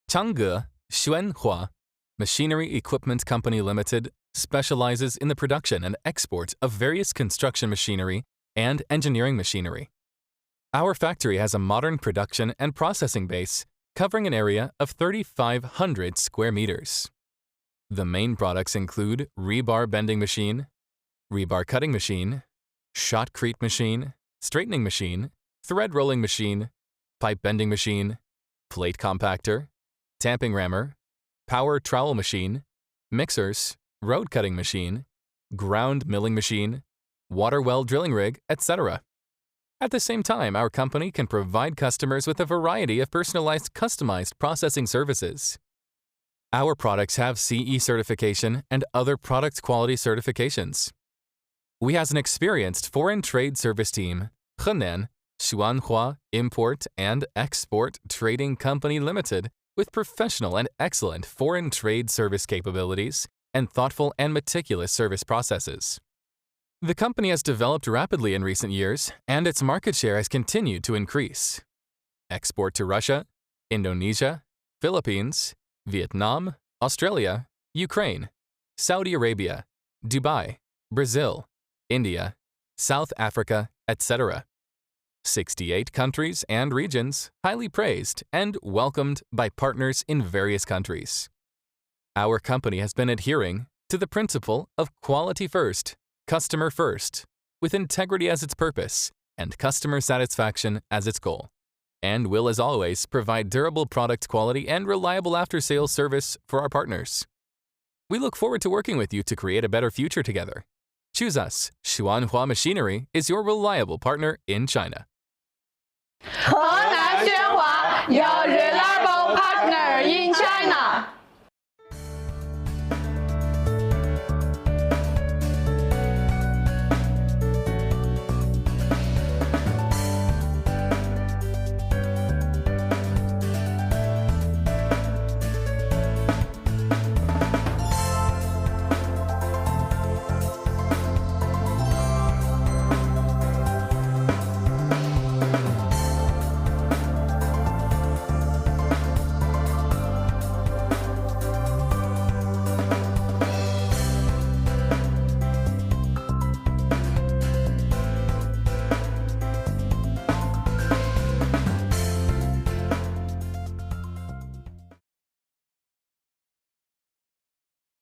Changge Xuanhua Machinery Equipment Company Limited specializes in the production and export of various construction machinery and engineering machinery. Our factory has a modern production and processing base covering an area of 3,500 square meters. The main products include rebar bending machine, rebar cutting machine, shotcrete machine, straightening machine, thread rolling machine, pipe bending machine, plate compactor, tamping rammer, power trowel machine, mixers, road cutting machine, ground milling machine, water well drilling rig, etc. At the same time, our company can provide customers with a variety of personalized, customized processing services. Our products have CE certification and other product quality certifications. We have an experienced foreign trade service team, Henan Xuanhua Import and Export Trading Company Limited, with professional and excellent foreign trade service capabilities and thoughtful and meticulous service processes. The company has developed rapidly in recent years, and its market share has continued to increase. Export to Russia, Indonesia, Philippines, Vietnam, Australia, Ukraine, Saudi Arabia, Dubai, Brazil, India, South Africa, etc. 68 countries and regions, highly praised and welcomed by partners in various countries. Our company has been adhering to the principle of quality first, customer first, with integrity as its purpose and customer satisfaction as its goal, and will, as always, provide durable product quality and reliable after-sales service for our partners. We look forward to working with you to create a better future together. Choose us. Xuanhua Machinery is your reliable partner in China.